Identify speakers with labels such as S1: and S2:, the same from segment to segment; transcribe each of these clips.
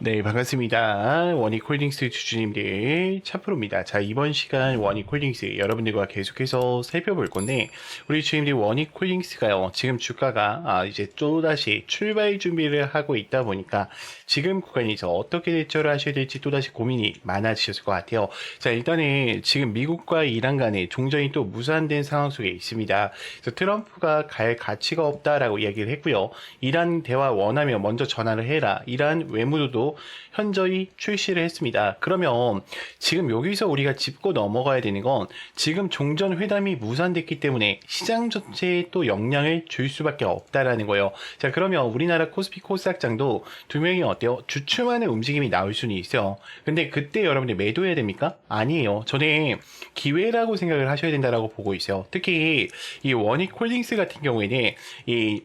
S1: 네, 반갑습니다. 원익홀딩스 주주님들 차프로입니다. 자, 이번 시간 원익홀딩스 여러분들과 계속해서 살펴볼 건데, 우리 주주님들 원익홀딩스가요, 지금 주가가 이제 또다시 출발 준비를 하고 있다 보니까 지금 구간에서 어떻게 대처를 하셔야 될지 또다시 고민이 많아지셨을 것 같아요. 자, 일단은 지금 미국과 이란 간의 종전이 또 무산된 상황 속에 있습니다. 그래서 트럼프가 갈 가치가 없다라고 이야기를 했고요. 이란 대화 원하면 먼저 전화를 해라. 이란 외무도도 현저히 출시를 했습니다. 그러면 지금 여기서 우리가 짚고 넘어가야 되는 건 지금 종전 회담이 무산됐기 때문에 시장 전체에 또 영향을 줄 수밖에 없다라는 거예요. 자, 그러면 우리나라 코스피 코스닥장도 두 명이 어때요? 주춤하는 움직임이 나올 수는 있어요. 근데 그때 여러분들 매도해야 됩니까? 아니에요. 저는 기회라고 생각을 하셔야 된다라고 보고 있어요. 특히 이 원익홀딩스 같은 경우에는 이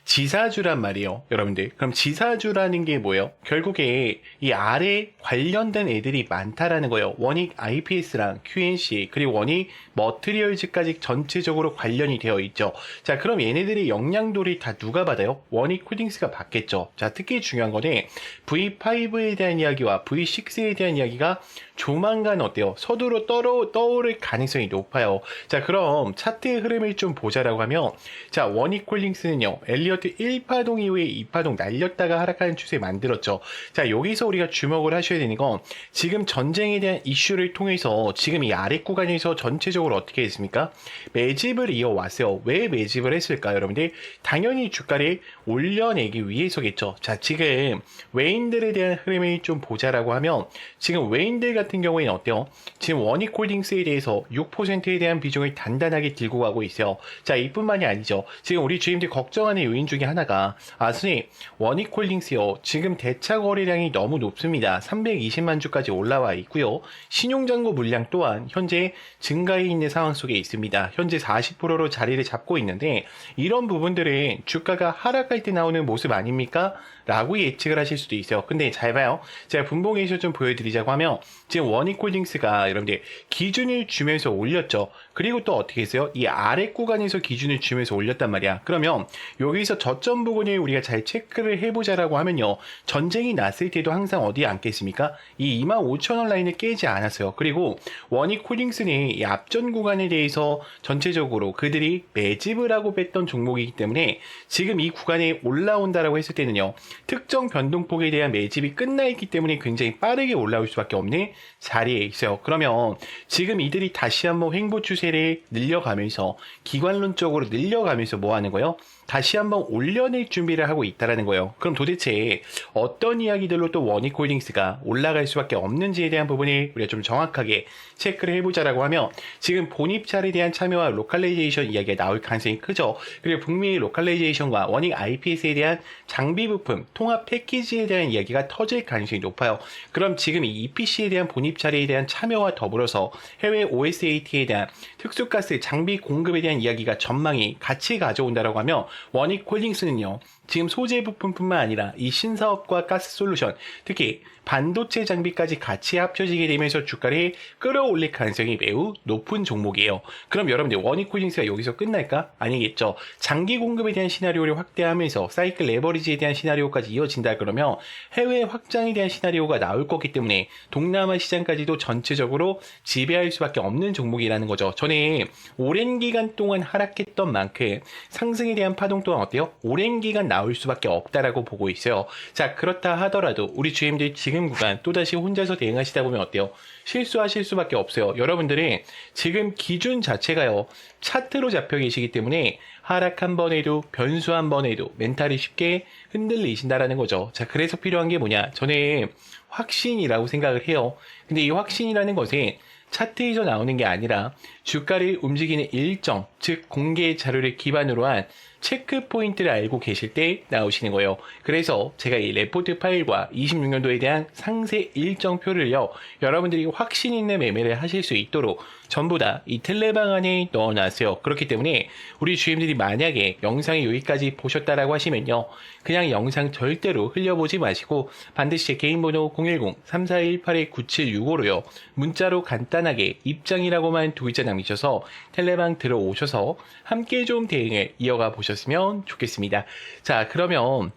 S1: 지사주란 말이에요, 여러분들. 그럼 지사주라는 게 뭐예요? 결국에 이 아래 관련된 애들이 많다라는 거예요. 원익 IPS랑 QNC 그리고 원익 머트리얼즈까지 전체적으로 관련이 되어 있죠. 자, 그럼 얘네들의 영향도를 다 누가 받아요? 원익 홀딩스가 받겠죠. 자, 특히 중요한 거는 V5에 대한 이야기와 V6에 대한 이야기가 조만간 어때요? 서두로 떠오를 가능성이 높아요. 자, 그럼 차트의 흐름을 좀 보자라고 하면, 자, 원익홀딩스는요, 엘리어트 1파동 이후에 2파동 날렸다가 하락하는 추세 만들었죠. 자, 여기서 우리가 주목을 하셔야 되는 건 지금 전쟁에 대한 이슈를 통해서 지금 이 아래 구간에서 전체적으로 어떻게 했습니까? 매집을 이어왔어요. 왜 매집을 했을까요, 여러분들? 당연히 주가를 올려내기 위해서겠죠. 자, 지금 외인들에 대한 흐름을 좀 보자라고 하면, 지금 외인들 같은 경우에는 어때요? 지금 원익홀딩스에 대해서 6%에 대한 비중을 단단하게 들고 가고 있어요. 자, 이뿐만이 아니죠. 지금 우리 주임들 걱정하는 요인 중에 하나가, 선생님, 원익홀딩스요, 지금 대차 거래량이 너무 높습니다. 320만 주까지 올라와 있고요. 신용잔고 물량 또한 현재 증가해 있는 상황 속에 있습니다. 현재 40%로 자리를 잡고 있는데, 이런 부분들은 주가가 하락할 때 나오는 모습 아닙니까? 라고 예측을 하실 수도 있어요. 근데 잘 봐요. 제가 분봉에서 좀 보여드리자고 하면, 지금 원익홀딩스가 여러분들 기준을 주면서 올렸죠. 그리고 또 어떻게 했어요? 이 아래 구간에서 기준을 주면서 올렸단 말이야. 그러면 여기서 저점 부분을 우리가 잘 체크를 해보자라고 하면요, 전쟁이 났을 때도 항상 어디에 앉겠습니까? 이 25,000원 라인을 깨지 않았어요. 그리고 원익홀딩스는 이 앞전 구간에 대해서 전체적으로 그들이 매집을 하고 뺐던 종목이기 때문에 지금 이 구간에 올라온다라고 했을 때는요, 특정 변동폭에 대한 매집이 끝나 있기 때문에 굉장히 빠르게 올라올 수밖에 없는 자리에 있어요. 그러면 지금 이들이 다시 한번 횡보 추세를 늘려가면서 기관론적으로 늘려가면서 뭐 하는 거예요? 다시 한번 올려낼 준비를 하고 있다라는 거예요. 그럼 도대체 어떤 이야기들로 또 원익홀딩스가 올라갈 수밖에 없는지에 대한 부분을 우리가 좀 정확하게 체크를 해보자라고 하면, 지금 본입찰에 대한 참여와 로컬라이제이션 이야기가 나올 가능성이 크죠. 그리고 북미 로컬라이제이션과 원익 IPS에 대한 장비 부품 통합 패키지에 대한 이야기가 터질 가능성이 높아요. 그럼 지금 이 EPC에 대한 본입찰에 대한 참여와 더불어서 해외 OSAT에 대한 특수가스 장비 공급에 대한 이야기가 전망이 같이 가져온다라고 하면, 원익홀딩스는요, 지금 소재 부품뿐만 아니라 이 신사업과 가스 솔루션, 특히 반도체 장비까지 같이 합쳐지게 되면서 주가를 끌어올릴 가능성이 매우 높은 종목이에요. 그럼 여러분들 원익홀딩스가 여기서 끝날까? 아니겠죠. 장기 공급에 대한 시나리오를 확대하면서 사이클 레버리지에 대한 시나리오까지 이어진다 그러면 해외 확장에 대한 시나리오가 나올 거기 때문에 동남아 시장까지도 전체적으로 지배할 수밖에 없는 종목이라는 거죠. 저는 오랜 기간 동안 하락했던 만큼 상승에 대한 파동 또한 어때요? 오랜 기간 나올 수밖에 없다라고 보고 있어요. 자, 그렇다 하더라도 우리 주임들 지금 구간 또다시 혼자서 대응하시다 보면 어때요? 실수하실 수밖에 없어요. 여러분들은 지금 기준 자체가요, 차트로 잡혀 계시기 때문에 하락 한 번 해도 변수 한 번 해도 멘탈이 쉽게 흔들리신다라는 거죠. 자, 그래서 필요한 게 뭐냐? 저는 확신이라고 생각을 해요. 근데 이 확신이라는 것은 차트에서 나오는 게 아니라 주가를 움직이는 일정, 즉 공개 자료를 기반으로 한 체크 포인트를 알고 계실 때 나오시는 거예요. 그래서 제가 이 레포트 파일과 26년도에 대한 상세 일정표를요, 여러분들이 확신 있는 매매를 하실 수 있도록 전부 다 이 텔레방 안에 넣어놨어요. 그렇기 때문에 우리 주임들이 만약에 영상이 여기까지 보셨다라고 하시면요, 그냥 영상 절대로 흘려보지 마시고 반드시 제 개인 번호 010-3418-9765로요 문자로 간단하게 입장이라고만 두 글자 남기셔서 텔레방 들어오셔서 함께 좀 대응을 이어가 보셨으면 좋겠습니다. 자, 그러면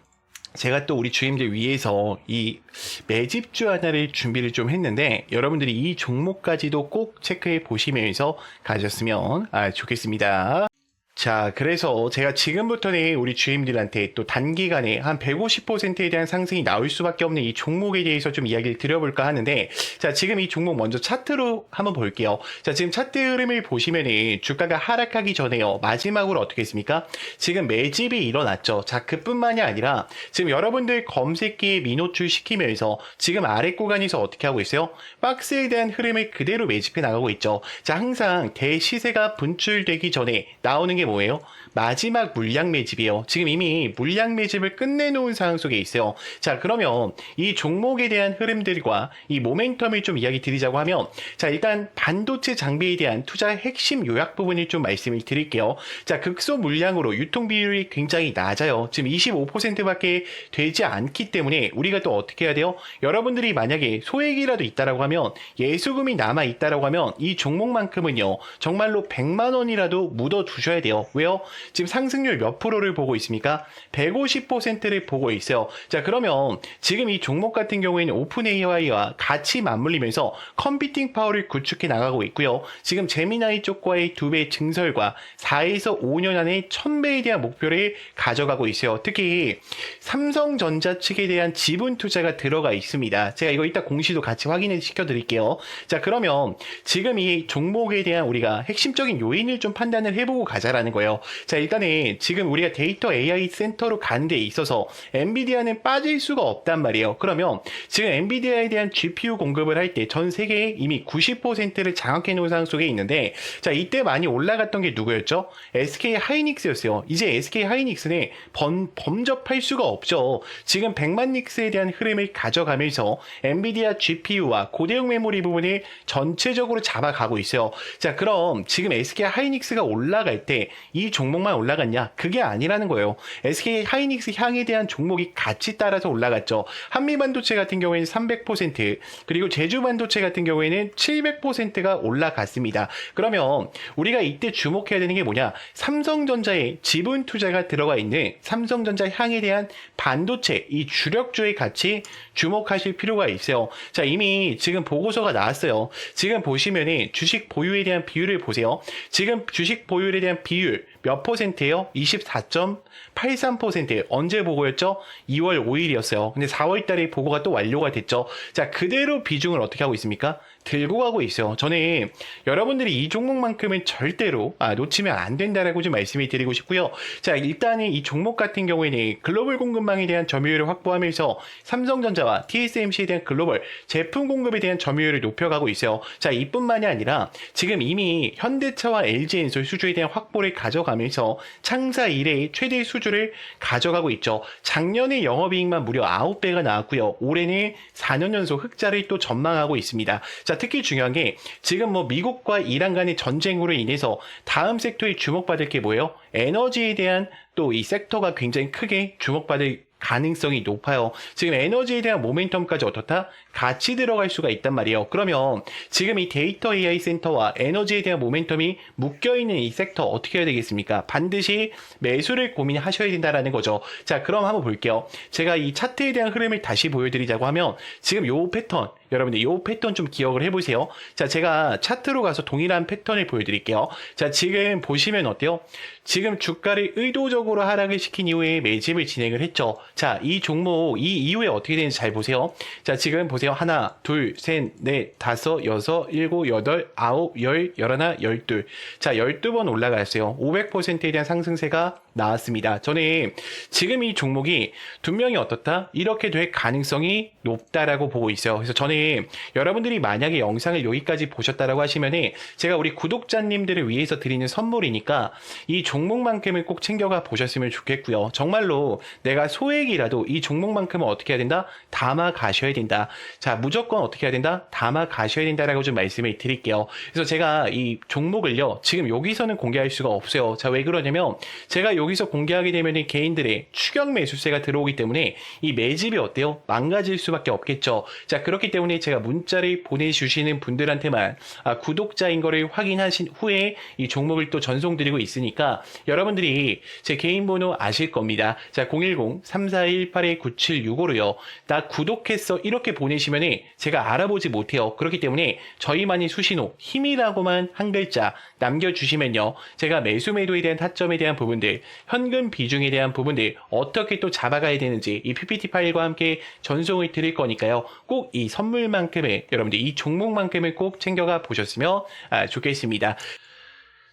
S1: 제가 또 우리 주임들 위해서 이 매집주 하나를 준비를 좀 했는데 여러분들이 이 종목까지도 꼭 체크해 보시면서 가셨으면 좋겠습니다. 자, 그래서 제가 지금부터는 우리 주임들한테 또 단기간에 한 150%에 대한 상승이 나올 수밖에 없는 이 종목에 대해서 좀 이야기를 드려볼까 하는데, 자, 지금 이 종목 먼저 차트로 한번 볼게요. 자, 지금 차트 흐름을 보시면은 주가가 하락하기 전에요. 마지막으로 어떻게 했습니까? 지금 매집이 일어났죠. 자, 그뿐만이 아니라 지금 여러분들 검색기에 미노출 시키면서 지금 아래 구간에서 어떻게 하고 있어요? 박스에 대한 흐름을 그대로 매집해 나가고 있죠. 자, 항상 대시세가 분출되기 전에 나오는 게 뭐예요? 마지막 물량 매집이에요. 지금 이미 물량 매집을 끝내놓은 상황 속에 있어요. 자, 그러면 이 종목에 대한 흐름들과 이 모멘텀을 좀 이야기 드리자고 하면, 자, 일단 반도체 장비에 대한 투자의 핵심 요약 부분을 좀 말씀을 드릴게요. 자, 극소 물량으로 유통 비율이 굉장히 낮아요. 지금 25%밖에 되지 않기 때문에 우리가 또 어떻게 해야 돼요? 여러분들이 만약에 소액이라도 있다라고 하면, 예수금이 남아 있다라고 하면 이 종목만큼은요, 정말로 100만 원이라도 묻어 두셔야 돼요. 왜요? 지금 상승률 몇 프로를 보고 있습니까? 150%를 보고 있어요. 자, 그러면 지금 이 종목 같은 경우에는 오픈 AI와 같이 맞물리면서 컴퓨팅 파워를 구축해 나가고 있고요. 지금 제미나이 쪽과의 2배 증설과 4에서 5년 안에 1000배에 대한 목표를 가져가고 있어요. 특히 삼성전자 측에 대한 지분 투자가 들어가 있습니다. 제가 이거 이따 공시도 같이 확인을 시켜드릴게요. 자, 그러면 지금 이 종목에 대한 우리가 핵심적인 요인을 좀 판단을 해보고 가자라는 거예요. 자, 일단은 지금 우리가 데이터 AI 센터로 가는 데 있어서 엔비디아는 빠질 수가 없단 말이에요. 그러면 지금 엔비디아에 대한 GPU 공급을 할 때 전 세계에 이미 90%를 장악해 놓은 상황 속에 있는데, 자, 이때 많이 올라갔던 게 누구였죠? SK 하이닉스였어요. 이제 SK 하이닉스는 범접할 수가 없죠. 지금 100만 닉스에 대한 흐름을 가져가면서 엔비디아 GPU와 고대용 메모리 부분을 전체적으로 잡아가고 있어요. 자, 그럼 지금 SK 하이닉스가 올라갈 때 이 종목만 올라갔냐? 그게 아니라는 거예요. SK 하이닉스 향에 대한 종목이 같이 따라서 올라갔죠. 한미반도체 같은 경우에는 300%, 그리고 제주반도체 같은 경우에는 700%가 올라갔습니다. 그러면 우리가 이때 주목해야 되는 게 뭐냐? 삼성전자에 지분 투자가 들어가 있는 삼성전자 향에 대한 반도체, 이 주력주에 같이 주목하실 필요가 있어요. 자, 이미 지금 보고서가 나왔어요. 지금 보시면은 주식 보유에 대한 비율을 보세요. 지금 주식 보유에 대한 비율 몇 퍼센트예요? 24.83%. 언제 보고였죠? 2월 5일이었어요. 근데 4월 달에 보고가 또 완료가 됐죠. 자, 그대로 비중을 어떻게 하고 있습니까? 들고 가고 있어요. 저는 여러분들이 이 종목만큼은 절대로 놓치면 안 된다라고 좀 말씀을 드리고 싶고요. 자, 일단은 이 종목 같은 경우에는 글로벌 공급망에 대한 점유율을 확보하면서 삼성전자와 TSMC에 대한 글로벌 제품 공급에 대한 점유율을 높여가고 있어요. 자, 이뿐만이 아니라 지금 이미 현대차와 LG엔솔 수주에 대한 확보를 가져가면서 창사 이래의 최대 수주를 가져가고 있죠. 작년에 영업이익만 무려 9배가 나왔고요. 올해는 4년 연속 흑자를 또 전망하고 있습니다. 자, 특히 중요한 게 지금 뭐 미국과 이란 간의 전쟁으로 인해서 다음 섹터에 주목받을 게 뭐예요? 에너지에 대한 또 이 섹터가 굉장히 크게 주목받을 가능성이 높아요. 지금 에너지에 대한 모멘텀까지 어떻다? 같이 들어갈 수가 있단 말이에요. 그러면 지금 이 데이터 AI 센터와 에너지에 대한 모멘텀이 묶여있는 이 섹터 어떻게 해야 되겠습니까? 반드시 매수를 고민하셔야 된다는 거죠. 자, 그럼 한번 볼게요. 제가 이 차트에 대한 흐름을 다시 보여드리자고 하면 지금 요 패턴, 여러분들 요 패턴 좀 기억을 해보세요. 자, 제가 차트로 가서 동일한 패턴을 보여드릴게요. 자, 지금 보시면 어때요? 지금 주가를 의도적으로 하락을 시킨 이후에 매집을 진행을 했죠. 자, 이 종목 이 이후에 어떻게 되는지 잘 보세요. 자, 지금 보세요. 하나, 둘, 셋, 넷, 다섯, 여섯, 일곱, 여덟, 아홉, 열, 열하나, 열둘. 자, 12번 올라갔어요. 500%에 대한 상승세가 나왔습니다. 저는 지금 이 종목이 분명히 어떻다? 이렇게 될 가능성이 높다라고 보고 있어요. 그래서 저는 여러분들이 만약에 영상을 여기까지 보셨다라고 하시면은 제가 우리 구독자님들을 위해서 드리는 선물이니까 이 종목만큼은 꼭 챙겨가 보셨으면 좋겠고요. 정말로 내가 소액이라도 이 종목만큼은 어떻게 해야 된다? 담아 가셔야 된다. 자, 무조건 어떻게 해야 된다? 담아 가셔야 된다라고 좀 말씀을 드릴게요. 그래서 제가 이 종목을요, 지금 여기서는 공개할 수가 없어요. 자, 왜 그러냐면 제가 여기서 공개하게 되면 개인들의 추격 매수세가 들어오기 때문에 이 매집이 어때요? 망가질 수밖에 없겠죠. 자, 그렇기 때문에 제가 문자를 보내주시는 분들한테만 구독자인 거를 확인하신 후에 이 종목을 또 전송드리고 있으니까 여러분들이 제 개인 번호 아실 겁니다. 자, 010-3418-9765로요. 나 구독했어. 이렇게 보내시면 제가 알아보지 못해요. 그렇기 때문에 저희만의 수신호, 힘이라고만 한 글자 남겨주시면요. 제가 매수 매도에 대한 타점에 대한 부분들, 현금 비중에 대한 부분들, 어떻게 또 잡아가야 되는지 이 PPT 파일과 함께 전송을 드릴 거니까요. 꼭 이 선물만큼을, 여러분들 이 종목만큼을 꼭 챙겨가 보셨으면 좋겠습니다.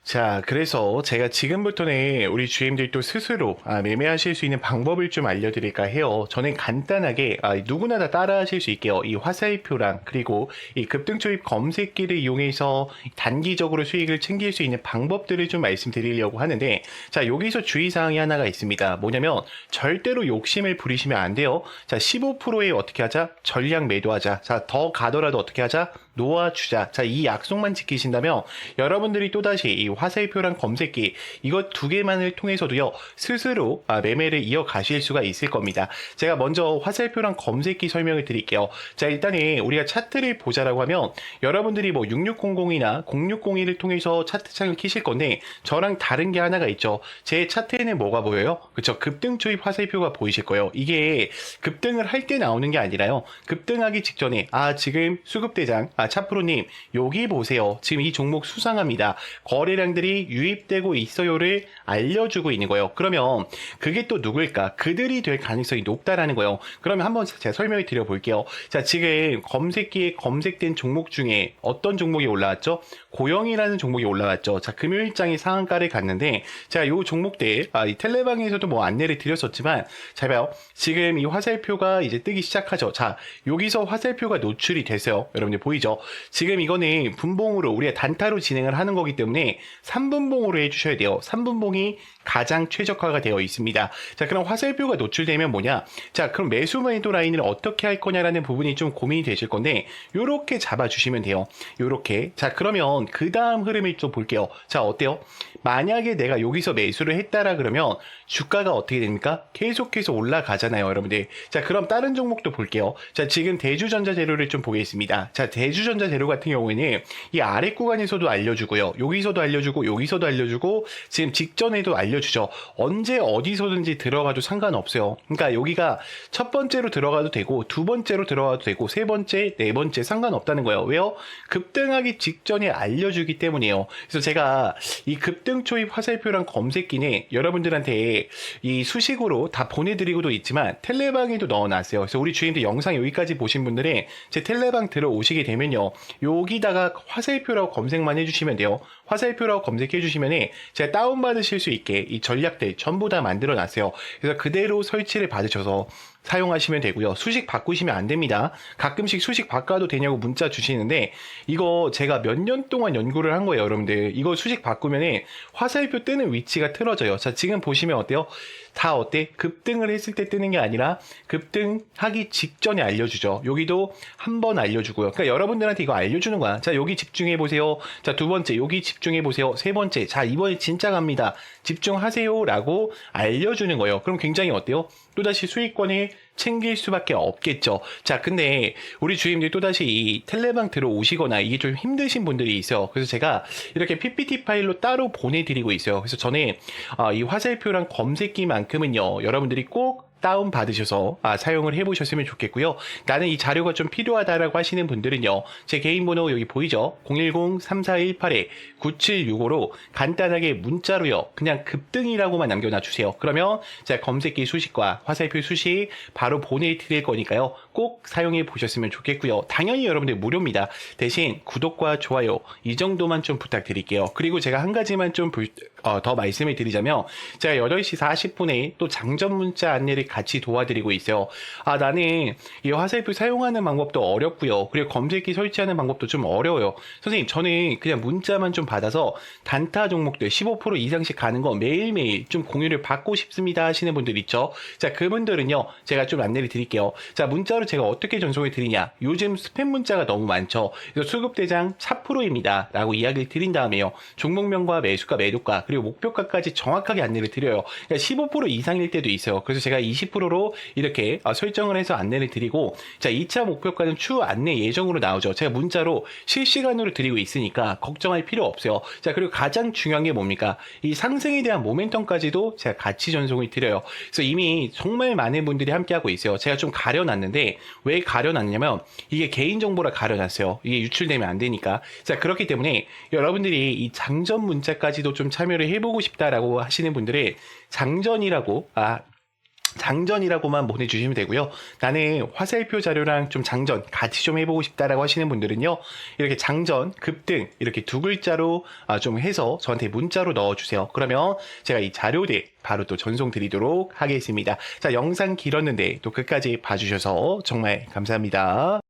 S1: 자, 그래서 제가 지금부터는 우리 주임들도 스스로 매매하실 수 있는 방법을 좀 알려드릴까 해요. 저는 간단하게 누구나 다 따라하실 수 있게요. 이 화살표랑 그리고 이 급등초입 검색기를 이용해서 단기적으로 수익을 챙길 수 있는 방법들을 좀 말씀드리려고 하는데, 자, 여기서 주의사항이 하나가 있습니다. 뭐냐면 절대로 욕심을 부리시면 안 돼요. 자, 15%에 어떻게 하자? 전량 매도하자. 자, 더 가더라도 어떻게 하자? 놓아주자. 자, 이 약속만 지키신다면 여러분들이 또다시 이 화살표랑 검색기 이것 두 개만을 통해서도요 스스로 매매를 이어가실 수가 있을 겁니다. 제가 먼저 화살표랑 검색기 설명을 드릴게요. 자, 일단은 우리가 차트를 보자라고 하면 여러분들이 뭐 6600이나 0601을 통해서 차트창을 키실 건데 저랑 다른 게 하나가 있죠. 제 차트에는 뭐가 보여요? 그쵸, 급등 초입 화살표가 보이실 거예요. 이게 급등을 할 때 나오는 게 아니라요, 급등하기 직전에 지금 수급대장 차프로님 여기 보세요. 지금 이 종목 수상합니다. 거래량들이 유입되고 있어요를 알려주고 있는 거예요. 그러면 그게 또 누굴까? 그들이 될 가능성이 높다라는 거예요. 그러면 한번 제가 설명을 드려볼게요. 자, 지금 검색기에 검색된 종목 중에 어떤 종목이 올라왔죠? 고영이라는 종목이 올라왔죠. 자, 금요일장에 상한가를 갔는데, 자, 요 종목들 이 텔레방에서도 뭐 안내를 드렸었지만, 잘 봐요. 지금 이 화살표가 이제 뜨기 시작하죠. 자, 여기서 화살표가 노출이 됐어요. 여러분들 보이죠? 지금 이거는 분봉으로 우리가 단타로 진행을 하는 거기 때문에 3분봉으로 해주셔야 돼요. 3분봉이 가장 최적화가 되어 있습니다. 자, 그럼 화살표가 노출되면 뭐냐? 자, 그럼 매수 매도 라인을 어떻게 할 거냐라는 부분이 좀 고민이 되실 건데, 요렇게 잡아주시면 돼요. 요렇게. 자, 그러면 그 다음 흐름을 좀 볼게요. 자, 어때요? 만약에 내가 여기서 매수를 했다라 그러면 주가가 어떻게 됩니까? 계속해서 올라가잖아요, 여러분들. 자, 그럼 다른 종목도 볼게요. 자, 지금 대주전자재료를 좀 보겠습니다. 자, 대주전자재료 같은 경우에는 이 아래 구간에서도 알려주고요. 여기서도 알려주고, 여기서도 알려주고, 지금 직전에도 알려주죠. 언제 어디서든지 들어가도 상관없어요. 그러니까 여기가 첫 번째로 들어가도 되고, 두 번째로 들어가도 되고, 세 번째, 네 번째 상관없다는 거예요. 왜요? 급등하기 직전에 알려주기 때문이에요. 그래서 제가 이 급등 초입 화살표랑 검색기는 여러분들한테 이 수식으로 다 보내드리고도 있지만 텔레방에도 넣어놨어요. 그래서 우리 주임들 영상 여기까지 보신 분들은 제 텔레방 들어오시게 되면요, 여기다가 화살표라고 검색만 해주시면 돼요. 화살표라고 검색해 주시면 제가 다운받으실 수 있게 이 전략들 전부 다 만들어 놨어요. 그래서 그대로 설치를 받으셔서 사용하시면 되고요. 수식 바꾸시면 안 됩니다. 가끔씩 수식 바꿔도 되냐고 문자 주시는데, 이거 제가 몇 년 동안 연구를 한 거예요, 여러분들. 이거 수식 바꾸면 화살표 뜨는 위치가 틀어져요. 자, 지금 보시면 어때요? 다 어때? 급등을 했을 때 뜨는 게 아니라 급등하기 직전에 알려주죠. 여기도 한 번 알려주고요. 그러니까 여러분들한테 이거 알려주는 거야. 자, 여기 집중해 보세요. 자, 두 번째 여기 집중해 보세요. 세 번째, 자, 이번에 진짜 갑니다. 집중하세요 라고 알려주는 거예요. 그럼 굉장히 어때요? 또다시 수익권을 챙길 수밖에 없겠죠. 자, 근데 우리 주임들이 또다시 이 텔레방 들어오시거나 이게 좀 힘드신 분들이 있어요. 그래서 제가 이렇게 PPT 파일로 따로 보내드리고 있어요. 그래서 저는 이 화살표랑 검색기만큼은요, 여러분들이 꼭 다운 받으셔서 사용을 해보셨으면 좋겠고요. 나는 이 자료가 좀 필요하다라고 하시는 분들은요, 제 개인 번호 여기 보이죠? 010-3418-9765로 간단하게 문자로요, 그냥 급등이라고만 남겨놔 주세요. 그러면 제가 검색기 수식과 화살표 수식 바로 보내드릴 거니까요, 꼭 사용해 보셨으면 좋겠고요. 당연히 여러분들 무료입니다. 대신 구독과 좋아요 이 정도만 좀 부탁드릴게요. 그리고 제가 한 가지만 좀 더 말씀을 드리자면, 제가 8시 40분에 또 장전 문자 안내를 같이 도와드리고 있어요. 나는 이 화살표 사용하는 방법도 어렵고요. 그리고 검색기 설치하는 방법도 좀 어려워요. 선생님, 저는 그냥 문자만 좀 받아서 단타 종목들 15% 이상씩 가는 거 매일매일 좀 공유를 받고 싶습니다 하시는 분들 있죠. 자, 그분들은요, 제가 좀 안내를 드릴게요. 자, 문자로 제가 어떻게 전송을 드리냐. 요즘 스팸 문자가 너무 많죠. 그래서 수급대장 4%입니다. 라고 이야기를 드린 다음에요. 종목명과 매수가, 매도가, 그리고 목표가까지 정확하게 안내를 드려요. 그러니까 15% 이상일 때도 있어요. 그래서 제가 20%로 이렇게 설정을 해서 안내를 드리고, 자, 2차 목표가는 추후 안내 예정으로 나오죠. 제가 문자로 실시간으로 드리고 있으니까 걱정할 필요 없어요. 자, 그리고 가장 중요한 게 뭡니까? 이 상승에 대한 모멘텀까지도 제가 같이 전송을 드려요. 그래서 이미 정말 많은 분들이 함께하고 있어요. 제가 좀 가려놨는데, 왜 가려놨냐면 이게 개인정보라 가려놨어요. 이게 유출되면 안 되니까. 자, 그렇기 때문에 여러분들이 이 장전 문자까지도 좀 참여를 해보고 싶다라고 하시는 분들은 장전이라고만 보내주시면 되고요. 나는 화살표 자료랑 좀 장전 같이 좀 해보고 싶다라고 하시는 분들은요, 이렇게 장전, 급등 이렇게 두 글자로 좀 해서 저한테 문자로 넣어주세요. 그러면 제가 이 자료들 바로 또 전송 드리도록 하겠습니다. 자, 영상 길었는데 또 끝까지 봐주셔서 정말 감사합니다.